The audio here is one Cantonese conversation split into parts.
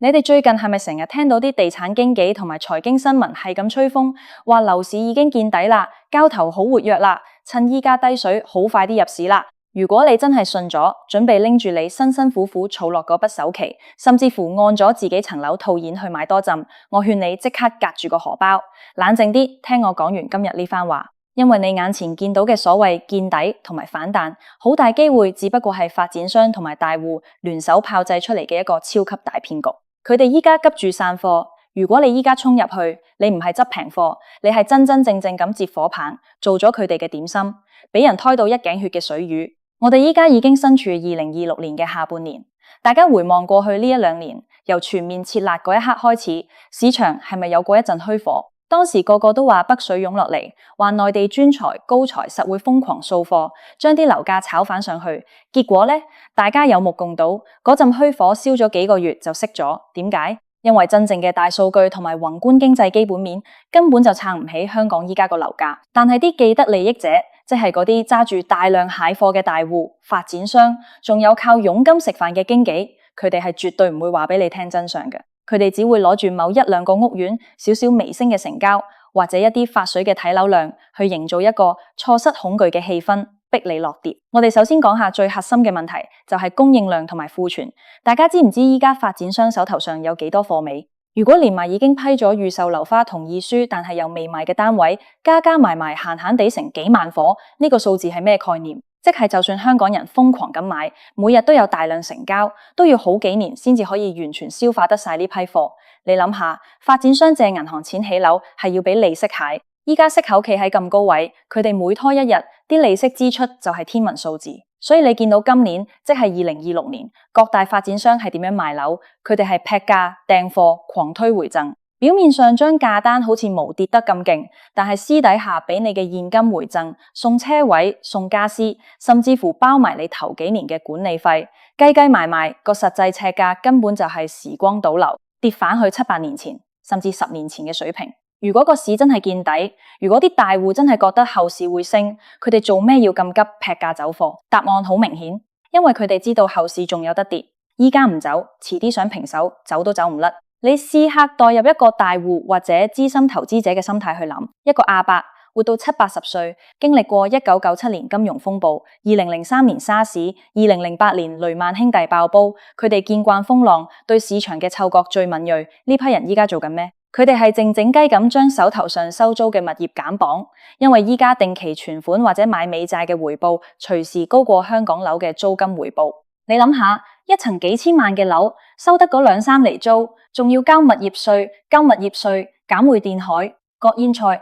你哋最近係咪成日聽到啲地產經紀同埋財經新聞係咁吹風，話樓市已經見底啦，交投好活躍啦，趁依家低水，好快啲入市啦。如果你真係信咗，準備拎住你辛辛苦苦儲落嗰筆首期，甚至乎按咗自己層樓套現去買多陣，我勸你即刻隔住個荷包，冷靜啲聽我講完今日呢番話。因為你眼前見到嘅所謂見底同埋反彈，好大機會只不過係發展商同埋大戶聯手炮製出嚟嘅一個超級大騙局。佢哋依家急住散貨，如果你依家衝入去，你唔係執平貨，你係真真正正咁接火棒，做咗佢哋嘅點心，俾人胎到一頸血嘅水魚。我哋依家已經身處2026年嘅下半年，大家回望過去呢1-2年，由全面撤辣嗰一刻開始，市場係咪有過一陣虛火？當時個個都話北水湧落嚟，話內地專才高才實會瘋狂掃貨，將啲樓價炒翻上去。結果呢，大家有目共睹，嗰陣虛火燒咗幾個月就熄咗。點解？因為真正嘅大數據同埋宏觀經濟基本面根本就撐唔起香港依家個樓價。但係啲既得利益者，即係嗰啲揸住大量蟹貨嘅大戶、發展商，仲有靠佣金食飯嘅經紀，佢哋係絕對唔會話俾你聽真相嘅。佢哋只會攞住某1-2個屋苑少少微升嘅成交，或者一啲發水嘅睇樓量，去營造一個錯失恐懼嘅氣氛，逼你落跌。我哋首先講下最核心嘅問題，就係供應量同埋庫存。大家知唔知依家發展商手頭上有幾多貨尾？如果連埋已經批咗預售樓花同意書，但係又未賣嘅單位，加埋閒閒地成幾萬夥，呢個數字係咩概念？即係就算香港人瘋狂咁買，每日都有大量成交，都要好幾年先至可以完全消化得晒呢批貨。你諗下，發展商借銀行錢起樓係要俾利息蟹，依家息口企喺咁高位，佢哋每拖一日，啲利息支出就係天文數字。所以你見到今年即係2026年，各大發展商係點樣賣樓？佢哋係劈價訂貨，狂推回贈。表面上將價單好似無跌得咁勁，但係私底下俾你嘅現金回贈、送車位、送家私，甚至乎包埋你頭幾年嘅管理費，計埋個實際尺價根本就係時光倒流，跌返去7-8年前，甚至10年前嘅水平。如果個市真係見底，如果啲大戶真係覺得後市會升，佢哋做咩要咁急劈價走貨？答案好明顯，因為佢哋知道後市仲有得跌，依家唔走，遲啲想平手，走都走唔甩。你試下代入一個大戶或者資深投資者嘅心態去諗，一個阿伯活到70-80歲，經歷過1997年金融風暴、2003年沙士、2008年雷曼兄弟爆煲，佢哋見慣風浪，對市場嘅嗅覺最敏銳。呢批人依家做緊咩？佢哋係靜靜雞咁將手頭上收租嘅物業減磅，因為依家定期存款或者買美債嘅回報，隨時高過香港樓嘅租金回報。你諗下，一層幾千萬嘅樓，收得嗰2-3厘租，仲要交物業稅、減回電海、割煙菜、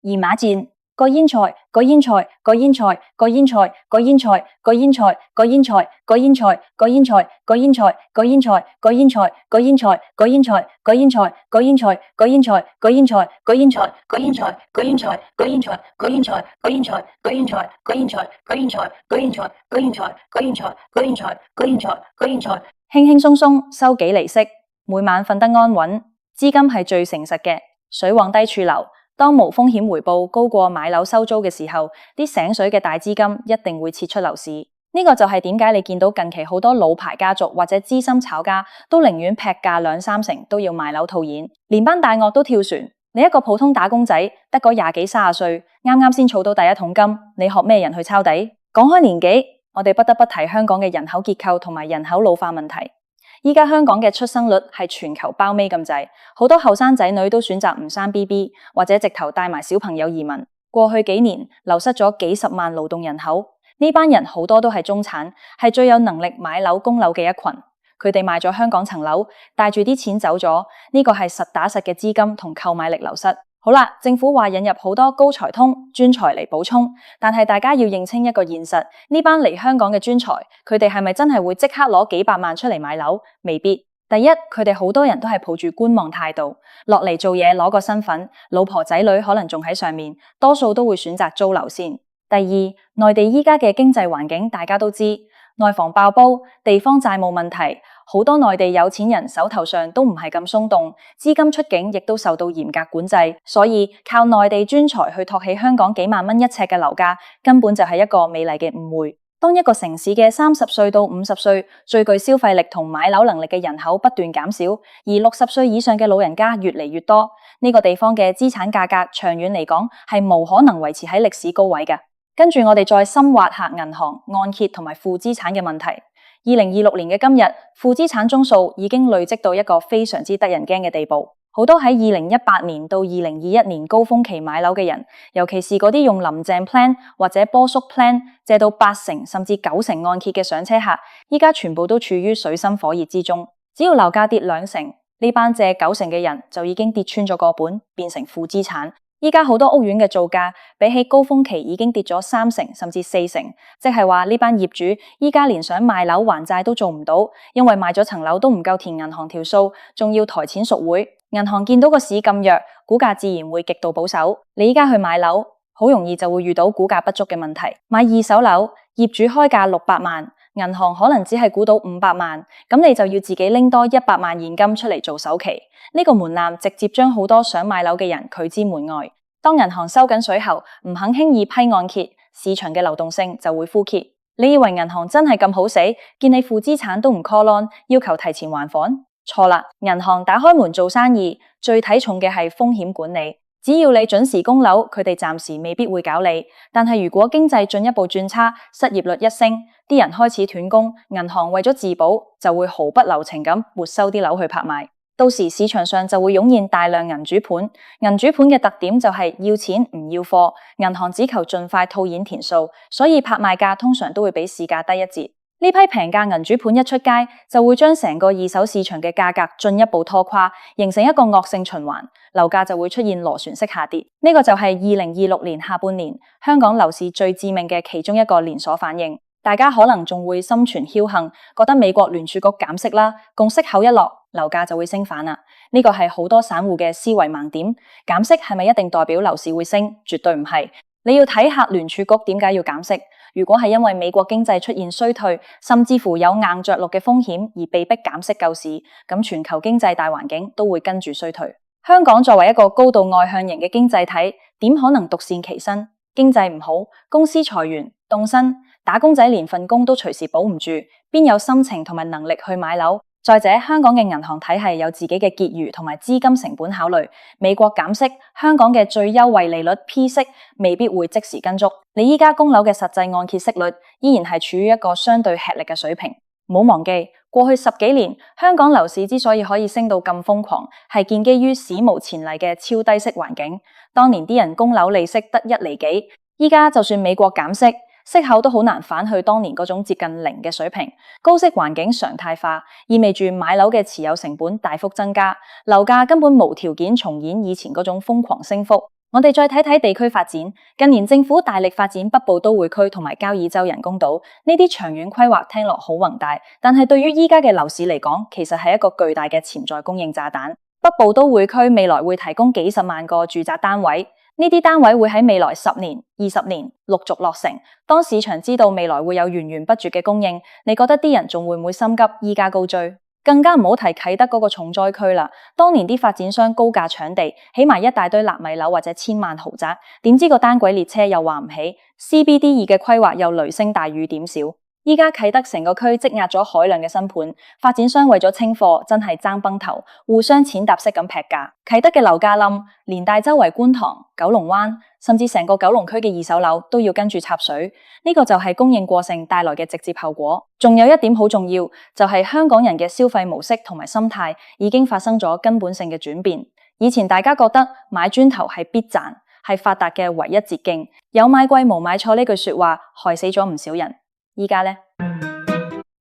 二馬箭、割煙菜、輕輕鬆鬆收幾厘息，每晚瞓得安穩，資金係最誠實嘅，水往低處流。當無風險回報高過買樓收租嘅時候，啲醒水嘅大資金一定會撤出樓市。呢個就係點解你見到近期好多老牌家族或者資深炒家都寧願劈價2-3成都要賣樓套現，連班大鱷都跳船。你一個普通打工仔，得個20幾30歲，啱先儲到第一桶金，你學咩人去抄底？講開年紀，我哋不得不提香港嘅人口結構同埋人口老化問題。依家香港嘅出生率係全球包尾咁滯，好多後生仔女都選擇唔生 BB， 或者直頭帶埋小朋友移民。過去幾年流失咗幾十萬勞動人口，呢班人好多都係中產，係最有能力買樓供樓嘅一群。佢哋賣咗香港層樓，帶住啲錢走咗，呢個係實打實嘅資金同購買力流失。好啦，政府話引入好多高才通專才嚟補充，但係大家要認清一個現實，呢班嚟香港嘅專才，佢哋係咪真係會即刻攞幾百萬出嚟買樓？未必。第一，佢哋好多人都係抱住觀望態度，落嚟做嘢攞個身份，老婆仔女可能仲喺上面，多數都會選擇租樓先。第二，內地依家嘅經濟環境大家都知，內房爆煲，地方債務問題，好多內地有錢人手頭上都唔係咁鬆動，資金出境亦都受到嚴格管制，所以靠內地專才去托起香港幾萬蚊一尺嘅樓價，根本就係一個美麗嘅誤會。當一個城市嘅30歲到50歲最具消費力同買樓能力嘅人口不斷減少，而60歲以上嘅老人家越嚟越多，呢個地方嘅資產價格長遠嚟講係無可能維持喺歷史高位嘅。跟住我哋再深挖下銀行、按揭同埋負資產嘅問題。2026年嘅今日，負資產宗數已經累積到一個非常之得人驚嘅地步。好多喺2018年到2021年高峰期買樓嘅人，尤其是嗰啲用林鄭 plan 或者波叔 plan 借到80%甚至90%按揭嘅上車客，依家全部都處於水深火熱之中。只要樓價跌2%，呢班借90%嘅人就已經跌穿咗個本，變成負資產。依家好多屋苑嘅造價比起高峰期已經跌咗3%甚至4%，即係話呢班業主依家連想賣樓還債都做唔到，因為賣咗層樓都唔夠填銀行條數，仲要抬錢贖回。銀行見到個市咁弱，股價自然會極度保守。你依家去買樓，好容易就會遇到估價不足嘅問題。買二手樓，業主開價600萬，銀行可能只係估到500萬，咁你就要自己拎多100萬現金出嚟做首期。呢個門檻直接將好多想買樓嘅人拒之門外。當銀行收緊水喉，唔肯輕易批按揭，市場嘅流動性就會枯竭。你以為銀行真係咁好死，見你負資產都唔 call on，要求提前還款？錯啦，銀行打開門做生意，最睇重嘅係風險管理。只要你準時供樓，佢哋暫時未必會搞你。但係如果經濟進一步轉差，失業率一升，啲人開始斷工，銀行為咗自保，就會毫不留情咁沒收啲樓去拍賣。到時市場上就會湧現大量銀主盤。銀主盤嘅特點就係要錢唔要貨，銀行只求盡快套現填數，所以拍賣價通常都會比市價低一截。呢批平價銀主盤一出街，就會將成個二手市場嘅價格進一步拖垮，形成一個惡性循環，樓價就會出現螺旋式下跌。呢個就係2026年下半年香港樓市最致命嘅其中一個連鎖反應。大家可能仲會心存僥倖，覺得美國聯儲局減息啦，共息口一落，樓價就會升反啦。呢個係好多散戶嘅思維盲點。減息係咪一定代表樓市會升？絕對唔係。你要睇下聯儲局點解要減息。如果係因為美國經濟出現衰退，甚至乎有硬着陸嘅風險而被迫減息救市，咁全球經濟大環境都會跟住衰退。香港作為一個高度外向型嘅經濟體，點可能獨善其身？經濟唔好，公司裁員、凍薪，打工仔連份工都隨時保唔住，邊有心情同埋能力去買樓？再者，香港嘅銀行體系有自己嘅結餘同埋資金成本考慮，美國減息，香港嘅最優惠利率 P 息未必會即時跟足。你依家供樓嘅實際按揭息率依然係處於一個相對吃力嘅水平。唔好忘記，過去10幾年香港樓市之所以可以升到咁瘋狂，係建基於史無前例嘅超低息環境。當年啲人供樓利息得1厘幾，依家就算美國減息，息口都好難返去當年嗰種接近0嘅水平。高息環境常態化，意味住買樓嘅持有成本大幅增加，樓價根本無條件重演以前嗰種瘋狂升幅。我哋再睇睇地區發展，近年政府大力發展北部都會區同埋交椅洲人工島，呢啲長遠規劃聽落好宏大，但係對於依家嘅樓市嚟講，其實係一個巨大嘅潛在供應炸彈。北部都會區未來會提供幾十萬個住宅單位，呢啲單位會喺未來10年、20年陸續落成。當市場知道未來會有源源不絕嘅供應，你覺得啲人仲會唔會心急依家高追？更加唔好提啟德嗰個重災區啦。當年啲發展商高價搶地，起埋一大堆納米樓或者千萬豪宅，點知個單軌列車又話唔起 ，CBD2 嘅規劃又雷聲大雨點小。依家啟德成個區積壓咗海量嘅新盤，發展商為咗清貨，真係爭崩頭，互相踐踏式咁劈價。啟德嘅樓價冧，連帶周圍觀塘、九龍灣，甚至成個九龍區嘅二手樓都要跟住插水。呢個就係供應過剩帶來嘅直接後果。仲有一點好重要，就係香港人嘅消費模式同埋心態已經發生咗根本性嘅轉變。以前大家覺得買磚頭係必賺，係發達嘅唯一捷徑，有買貴無買錯呢句說話害死咗唔少人。依家呢，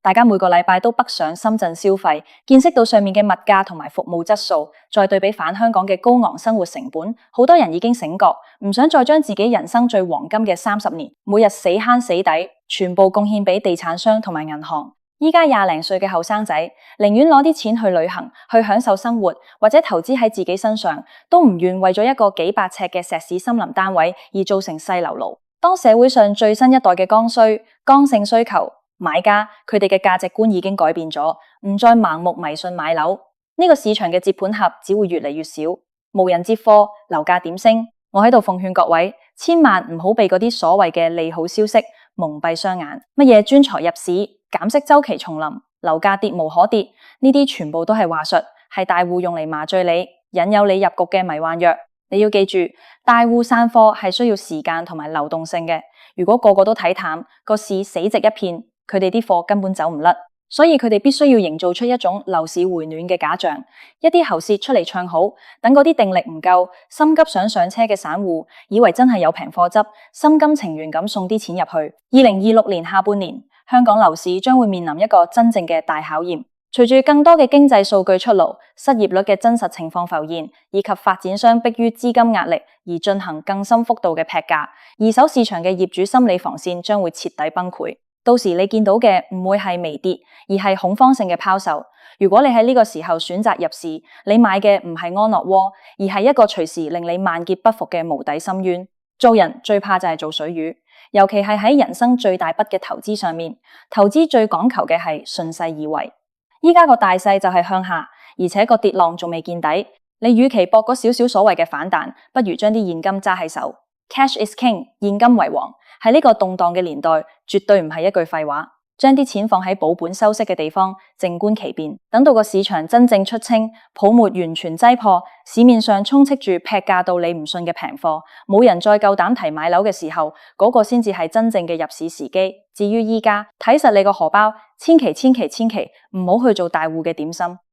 大家每個禮拜都北上深圳消費，見識到上面嘅物價同埋服務質素，再對比返香港嘅高昂生活成本，好多人已經醒覺，唔想再將自己人生最黃金嘅30年，每日死慳死抵，全部貢獻俾地產商同埋銀行。依家20零歲嘅後生仔，寧願攞啲錢去旅行，去享受生活，或者投資喺自己身上，都唔願為咗一個幾百尺嘅石屎森林單位而造成細流路。當社會上最新一代嘅剛性需求買家，佢哋嘅價值觀已經改變咗，唔再盲目迷信買樓。呢個市場嘅接盤俠只會越嚟越少，無人接貨，樓價點升？我喺度奉勸各位，千萬唔好被嗰啲所謂嘅利好消息蒙蔽雙眼。乜嘢專才入市、減息週期重臨、樓價跌無可跌，呢啲全部都係話術，係大戶用嚟麻醉你、引誘你入局嘅迷幻藥。你要記住，大戶散貨係需要時間同埋流動性嘅。如果個個都睇淡，個市死寂一片，佢哋啲貨根本走唔甩。所以佢哋必須要營造出一種樓市回暖嘅假象，一啲喉舌出嚟唱好，等嗰啲定力唔夠、心急想上車嘅散戶，以為真係有平貨執，心甘情願咁送啲錢入去。2026年下半年，香港樓市將會面臨一個真正嘅大考驗。隨住更多嘅經濟數據出爐，失業率嘅真實情況浮現，以及發展商迫於資金壓力而進行更深幅度嘅劈價，二手市場嘅業主心理防線將會徹底崩潰。到時你見到嘅唔會係微跌，而係恐慌性嘅拋售。如果你喺呢個時候選擇入市，你買嘅唔係安樂窩，而係一個隨時令你萬劫不復嘅無底深淵。做人最怕就係做水魚，尤其係喺人生最大筆嘅投資上面，投資最講求嘅係順勢而為。依家個大勢就係向下，而且個跌浪仲未見底。你與其搏嗰少少所謂嘅反彈，不如將啲現金揸喺手。Cash is king， 現金為王。喺呢個動盪嘅年代，絕對唔係一句廢話。將啲錢放喺保本收息嘅地方，靜觀其變。等到個市場真正出清，泡沫完全擠破，市面上充斥住劈價到你唔信嘅平貨，冇人再夠膽提買樓嘅時候，嗰個先至係真正嘅入市時機。至於依家，睇實你個荷包，千祈唔好去做大戶嘅點心。